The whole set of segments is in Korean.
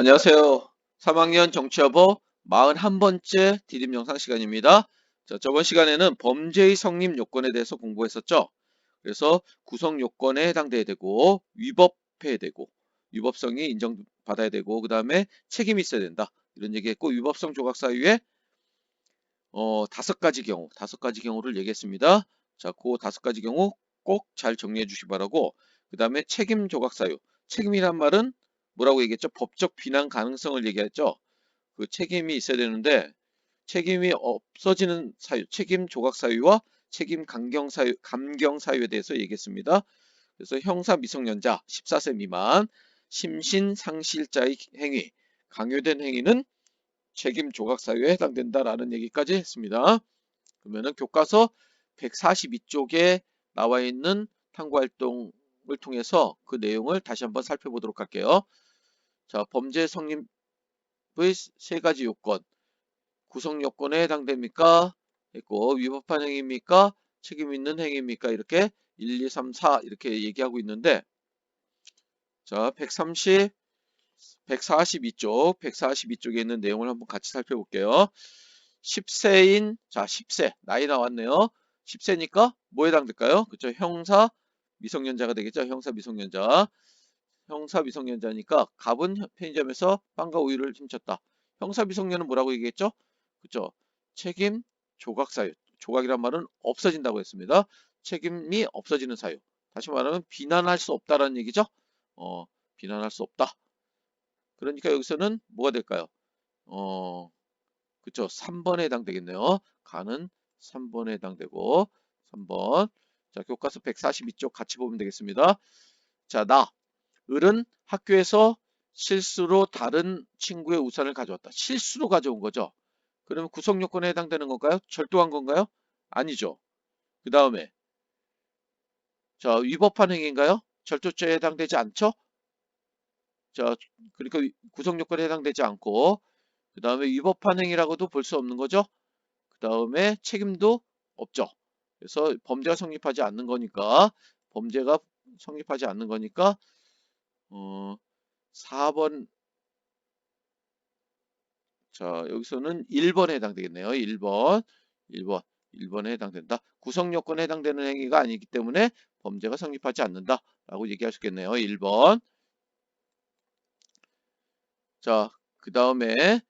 안녕하세요. 3학년 정치여보 41번째 디딤 영상 시간입니다. 자, 저번 시간에는 범죄의 성립 요건에 대해서 공부했었죠. 그래서 구성 요건에 해당돼야 되고 위법해야 되고 위법성이 인정받아야 되고 그 다음에 책임이 있어야 된다. 이런 얘기했고 위법성 조각 사유에 5가지 경우를 얘기했습니다. 자, 그 5가지 경우 꼭 잘 정리해 주시기 바라고 그 다음에 책임 조각 사유. 책임이란 말은 뭐라고 얘기했죠? 법적 비난 가능성을 얘기했죠. 그 책임이 있어야 되는데 책임이 없어지는 사유, 책임 조각 사유와 책임 감경 사유에 대해서 얘기했습니다. 그래서 형사 미성년자 14세 미만 심신 상실자의 행위, 강요된 행위는 책임 조각 사유에 해당된다라는 얘기까지 했습니다. 그러면은 교과서 142쪽에 나와 있는 탐구 활동을 통해서 그 내용을 다시 한번 살펴보도록 할게요. 자, 범죄 성립의 3가지 요건, 구성 요건에 해당됩니까? 했고, 위법한 행위입니까? 책임 있는 행위입니까? 이렇게 1, 2, 3, 4 이렇게 얘기하고 있는데, 자, 142쪽에 있는 내용을 한번 같이 살펴볼게요. 10세인, 자, 10세, 나이 나왔네요. 10세니까 뭐 해당될까요? 그쵸, 형사 미성년자가 되겠죠. 형사 미성년자. 형사 미성년자니까 갑은 편의점에서 빵과 우유를 훔쳤다. 형사 미성년은 뭐라고 얘기했죠? 그쵸, 책임 조각 사유. 조각이란 말은 없어진다고 했습니다. 책임이 없어지는 사유. 다시 말하면 비난할 수 없다라는 얘기죠. 어, 비난할 수 없다. 그러니까 여기서는 뭐가 될까요? 어, 그쵸. 3번에 해당되겠네요. 가는 3번에 해당되고 3번. 자, 교과서 142쪽 같이 보면 되겠습니다. 자, 을은 학교에서 실수로 다른 친구의 우산을 가져왔다. 실수로 가져온 거죠. 그러면 구성 요건에 해당되는 건가요? 절도한 건가요? 아니죠. 그 다음에 자, 위법한 행위인가요? 절도죄에 해당되지 않죠? 자, 그러니까 구성 요건에 해당되지 않고 그 다음에 위법한 행위라고도 볼 수 없는 거죠. 그 다음에 책임도 없죠. 그래서 범죄가 성립하지 않는 거니까 범죄가 성립하지 않는 거니까 어, 4번. 자, 여기서는 1번에 해당되겠네요. 1번에 해당된다. 구성 요건에 해당되는 행위가 아니기 때문에 범죄가 성립하지 않는다라고 얘기할 수 있겠네요. 1번. 자, 그 다음에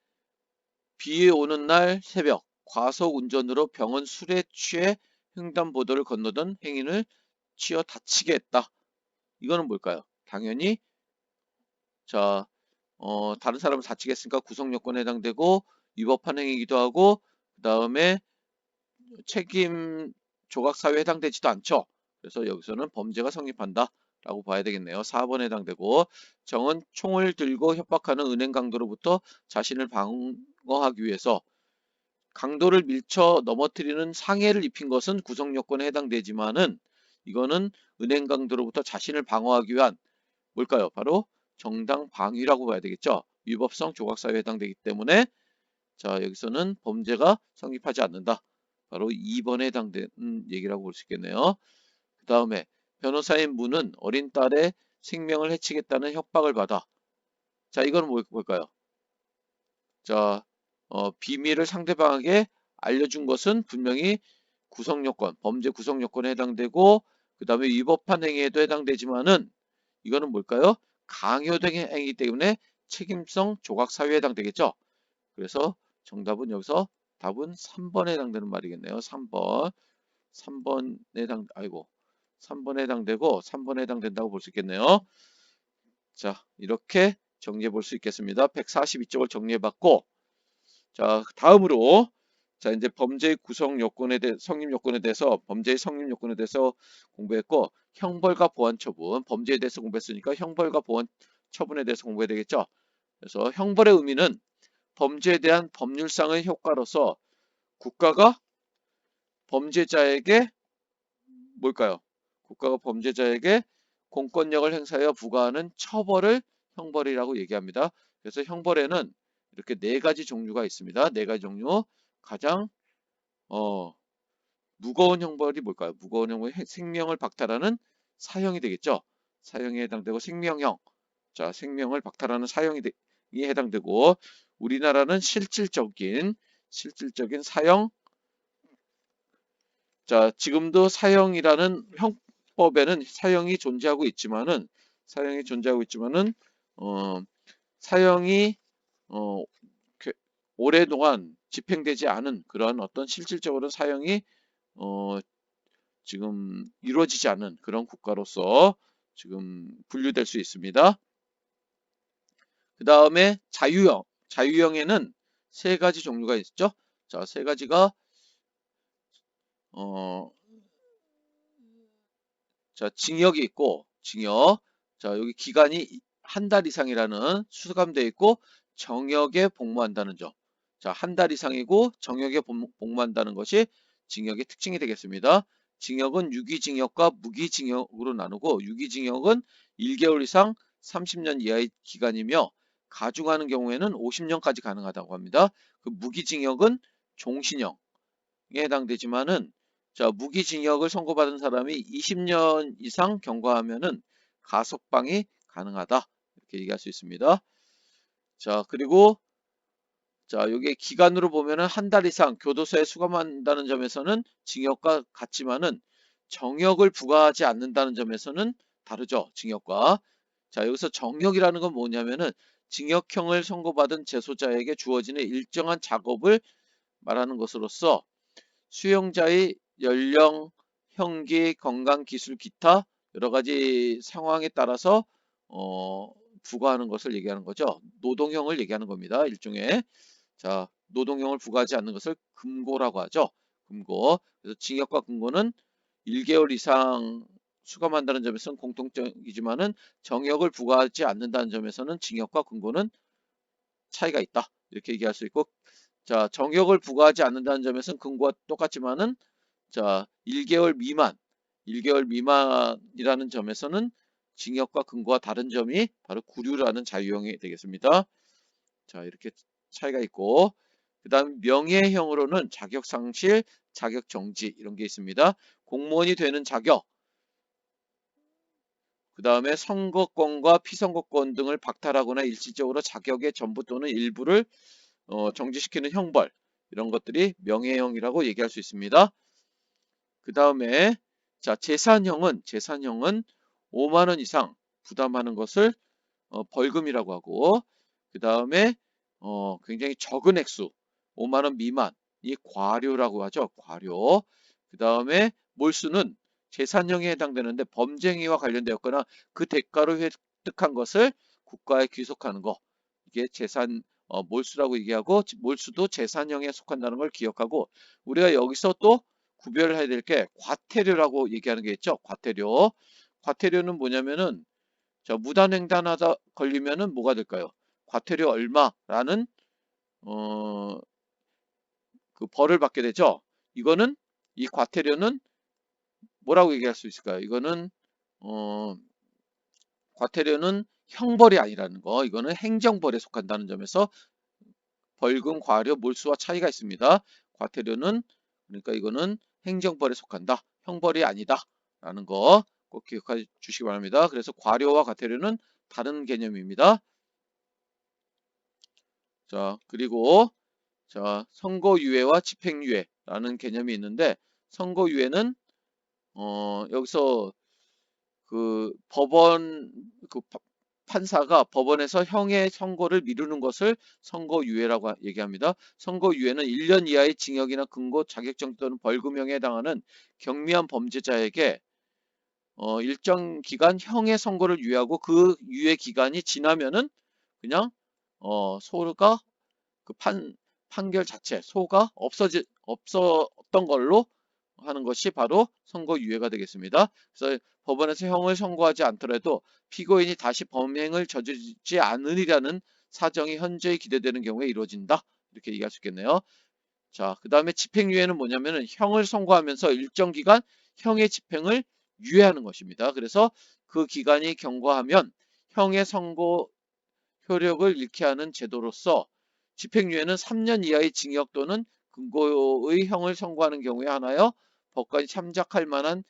비 오는 날 새벽 과속 운전으로 병원 술에 취해 횡단보도를 건너던 행인을 치어 다치게 했다. 이거는 뭘까요? 당연히 자, 다른 사람을 다치게 했으니까 구성 요건에 해당되고 위법한 행위이기도 하고 그 다음에 책임 조각 사유에 해당되지도 않죠. 그래서 여기서는 범죄가 성립한다 라고 봐야 되겠네요. 4번에 해당되고 정은 총을 들고 협박하는 은행 강도로부터 자신을 방어하기 위해서 강도를 밀쳐 넘어뜨리는 상해를 입힌 것은 구성 요건에 해당되지만은 이거는 은행 강도로부터 자신을 방어하기 위한 뭘까요? 바로 정당 방위라고 봐야 되겠죠. 위법성 조각 사유에 해당되기 때문에 자, 여기서는 범죄가 성립하지 않는다. 바로 2번에 해당되는 얘기라고 볼 수 있겠네요. 그 다음에 변호사인 무는 어린 딸의 생명을 해치겠다는 협박을 받아. 자, 이건 뭘까요? 자, 비밀을 상대방에게 알려준 것은 분명히 구성요건, 범죄 구성요건에 해당되고 그 다음에 위법한 행위에도 해당되지만은 이거는 뭘까요? 강요된 행위이기 때문에 책임성 조각 사유에 해당되겠죠. 그래서 정답은 여기서 답은 3번에 해당되는 말이겠네요. 3번. 3번에 아이고. 3번에 해당되고 3번에 해당된다고 볼 수 있겠네요. 자, 이렇게 정리해 볼 수 있겠습니다. 142쪽을 정리해 봤고 자, 다음으로 자, 이제 범죄의 구성 요건에 대해 성립 요건에 대해서 범죄의 성립 요건에 대해서 공부했고 형벌과 보완 처분, 범죄에 대해서 공부했으니까 형벌과 보완 처분에 대해서 공부해야 되겠죠. 그래서 형벌의 의미는 범죄에 대한 법률상의 효과로서 국가가 범죄자에게 뭘까요? 국가가 범죄자에게 공권력을 행사하여 부과하는 처벌을 형벌이라고 얘기합니다. 그래서 형벌에는 이렇게 4가지 종류가 있습니다. 4가지 종류. 가장 어, 무거운 형벌이 뭘까요? 무거운 형벌이 생명을 박탈하는 사형이 되겠죠. 사형에 해당되고 생명형. 자, 생명을 박탈하는 사형이 해당되고, 우리나라는 실질적인 사형. 자, 지금도 사형이라는 형법에는 사형이 존재하고 있지만은 어, 사형이 어, 오랫동안 집행되지 않은 그런 어떤 실질적으로 사형이 어, 지금 이루어지지 않은 그런 국가로서 지금 분류될 수 있습니다. 그 다음에 자유형. 자유형에는 세 가지 종류가 있죠. 자, 세 가지가 어, 자, 징역이 있고, 징역. 자, 여기 기간이 한 달 이상이라는 수감되어 있고, 정역에 복무한다는 점. 자, 한 달 이상이고 정역에 복무한다는 것이 징역의 특징이 되겠습니다. 징역은 유기징역과 무기징역으로 나누고, 유기징역은 1개월 이상 30년 이하의 기간이며, 가중하는 경우에는 50년까지 가능하다고 합니다. 그 무기징역은 종신형 에 해당되지만은, 자, 무기징역을 선고받은 사람이 20년 이상 경과하면은 가석방이 가능하다, 이렇게 얘기할 수 있습니다. 자, 그리고 자, 여기 기간으로 보면은 한 달 이상 교도소에 수감한다는 점에서는 징역과 같지만은, 정역을 부과하지 않는다는 점에서는 다르죠, 징역과. 자, 여기서 정역이라는 건 뭐냐면은, 징역형을 선고받은 재소자에게 주어지는 일정한 작업을 말하는 것으로서, 수용자의 연령, 형기, 건강, 기술, 기타 여러 가지 상황에 따라서 부과하는 것을 얘기하는 거죠. 노동형을 얘기하는 겁니다. 일종의. 자, 노동형을 부과하지 않는 것을 금고라고 하죠. 금고. 그래서 징역과 금고는 1개월 이상 수감한다는 점에서는 공통점이지만은, 정역을 부과하지 않는다는 점에서는 징역과 금고는 차이가 있다, 이렇게 얘기할 수 있고, 자, 정역을 부과하지 않는다는 점에서는 금고와 똑같지만은, 자, 1개월 미만이라는 점에서는 징역과 금고와 다른 점이 바로 구류라는 자유형이 되겠습니다. 자, 이렇게 차이가 있고, 그 다음 명예형으로는 자격상실, 자격정지 이런 게 있습니다. 공무원이 되는 자격, 그 다음에 선거권과 피선거권 등을 박탈하거나 일시적으로 자격의 전부 또는 일부를 정지시키는 형벌, 이런 것들이 명예형이라고 얘기할 수 있습니다. 그 다음에 자, 재산형은 5만 원 이상 부담하는 것을 벌금이라고 하고, 그 다음에 굉장히 적은 액수 5만 원 미만이 과료라고 하죠. 과료. 그 다음에 몰수는 재산형에 해당되는데, 범죄 행위와 관련되었거나 그 대가로 획득한 것을 국가에 귀속하는 거, 이게 몰수라고 얘기하고, 몰수도 재산형에 속한다는 걸 기억하고, 우리가 여기서 또 구별을 해야 될 게 과태료라고 얘기하는 게 있죠. 과태료. 과태료는 뭐냐면은, 자, 무단횡단하다 걸리면은 뭐가 될까요? 과태료 얼마라는 어, 그 벌을 받게 되죠. 이거는, 이 과태료는 뭐라고 얘기할 수 있을까요? 이거는 어, 과태료는 형벌이 아니라는 거, 이거는 행정벌에 속한다는 점에서 벌금, 과료, 몰수와 차이가 있습니다. 과태료는, 그러니까 이거는 행정벌에 속한다, 형벌이 아니다 라는 거 꼭 기억해 주시기 바랍니다. 그래서 과료와 과태료는 다른 개념입니다. 자, 그리고 자, 선고유예와 집행유예라는 개념이 있는데, 선고유예는 여기서 그 법원 그 판사가 법원에서 형의 선고를 미루는 것을 선고유예라고 얘기합니다. 선고유예는 1년 이하의 징역이나 금고, 자격정지 또는 벌금형에 해당하는 경미한 범죄자에게 일정 기간 형의 선고를 유예하고, 그 유예 기간이 지나면은 그냥 소가 그 판결 자체, 소가 없었던 걸로 하는 것이 바로 선고유예가 되겠습니다. 그래서 법원에서 형을 선고하지 않더라도 피고인이 다시 범행을 저지르지 않으리라는 사정이 현저히 기대되는 경우에 이루어진다, 이렇게 얘기할 수 있겠네요. 자, 그 다음에 집행유예는 뭐냐면은, 형을 선고하면서 일정 기간 형의 집행을 유예하는 것입니다. 그래서 그 기간이 경과하면 형의 선고 효력을 잃게 하는 제도로서, 집행유예는 3년 이하의 징역 또는 금고의 형을 선고하는 경우에 하나여 법관이 참작할 만한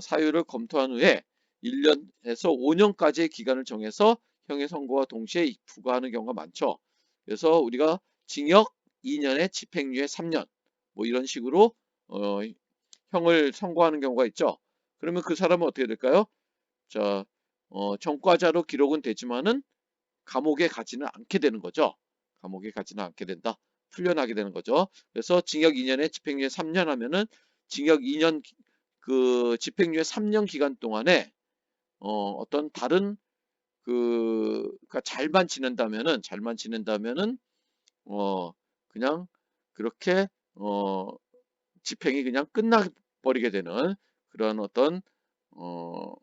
사유를 검토한 후에 1년에서 5년까지의 기간을 정해서 형의 선고와 동시에 부과하는 경우가 많죠. 그래서 우리가 징역 2년에 집행유예 3년 뭐 이런 식으로 어, 형을 선고하는 경우가 있죠. 그러면 그 사람은 어떻게 될까요? 자, 전과자로 기록은 되지만은 감옥에 가지는 않게 되는 거죠. 감옥에 가지는 않게 된다. 풀려나게 되는 거죠. 그래서 징역 2년에 집행유예 3년 하면은 징역 2년 그 집행유예 3년 기간 동안에 어떤 다른 그러니까 잘만 지낸다면은 그냥 그렇게 집행이 그냥 끝나버리게 되는 그런 어떤 어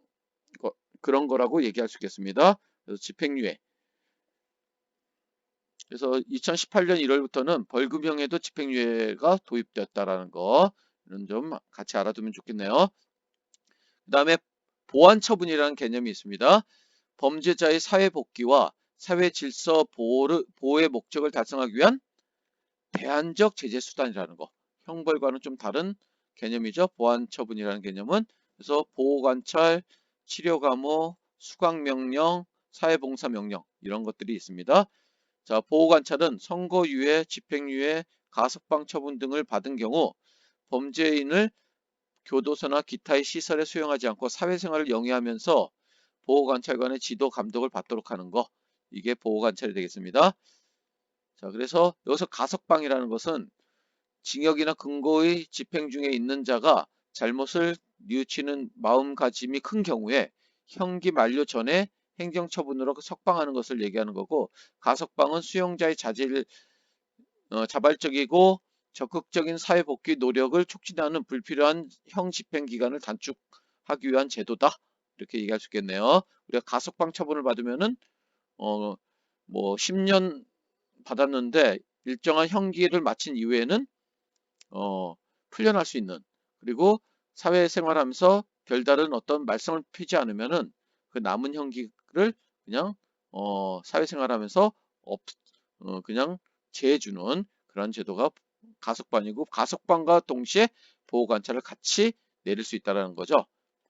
그런 거라고 얘기할 수 있겠습니다. 그래서 집행유예. 그래서 2018년 1월부터는 벌금형에도 집행유예가 도입되었다라는 거 이런 점 같이 알아두면 좋겠네요. 그 다음에 보완처분이라는 개념이 있습니다. 범죄자의 사회복귀와 사회질서 보호의 목적을 달성하기 위한 대안적 제재수단이라는 거. 형벌과는 좀 다른 개념이죠. 보완처분이라는 개념은. 그래서 보호관찰, 치료감호, 수강명령, 사회봉사명령 이런 것들이 있습니다. 자, 보호관찰은 선고유예, 집행유예, 가석방 처분 등을 받은 경우 범죄인을 교도소나 기타의 시설에 수용하지 않고 사회생활을 영위하면서 보호관찰관의 지도 감독을 받도록 하는 거. 이게 보호관찰이 되겠습니다. 자, 그래서 여기서 가석방이라는 것은 징역이나 금고의 집행 중에 있는 자가 잘못을 뉘우치는 마음가짐이 큰 경우에 형기 만료 전에 행정처분으로 석방하는 것을 얘기하는 거고, 가석방은 수용자의 자발적이고 적극적인 사회복귀 노력을 촉진하는 불필요한 형 집행 기간을 단축하기 위한 제도다. 이렇게 얘기할 수 있겠네요. 우리가 가석방 처분을 받으면은 어, 뭐 10년 받았는데 일정한 형기를 마친 이후에는 풀려날 수 있는, 그리고 사회생활하면서 별다른 어떤 말썽을 피지 않으면은 그 남은 형기를 그냥 사회생활하면서 그냥 제해주는 그런 제도가 가석방이고, 가석방과 동시에 보호관찰을 같이 내릴 수 있다는 거죠.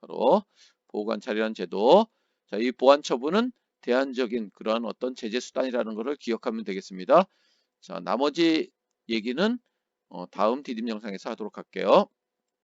바로 보호관찰이라는 제도. 자, 이 보완처분은 대안적인 그러한 어떤 제재 수단이라는 것을 기억하면 되겠습니다. 자, 나머지 얘기는 다음 디딤 영상에서 하도록 할게요.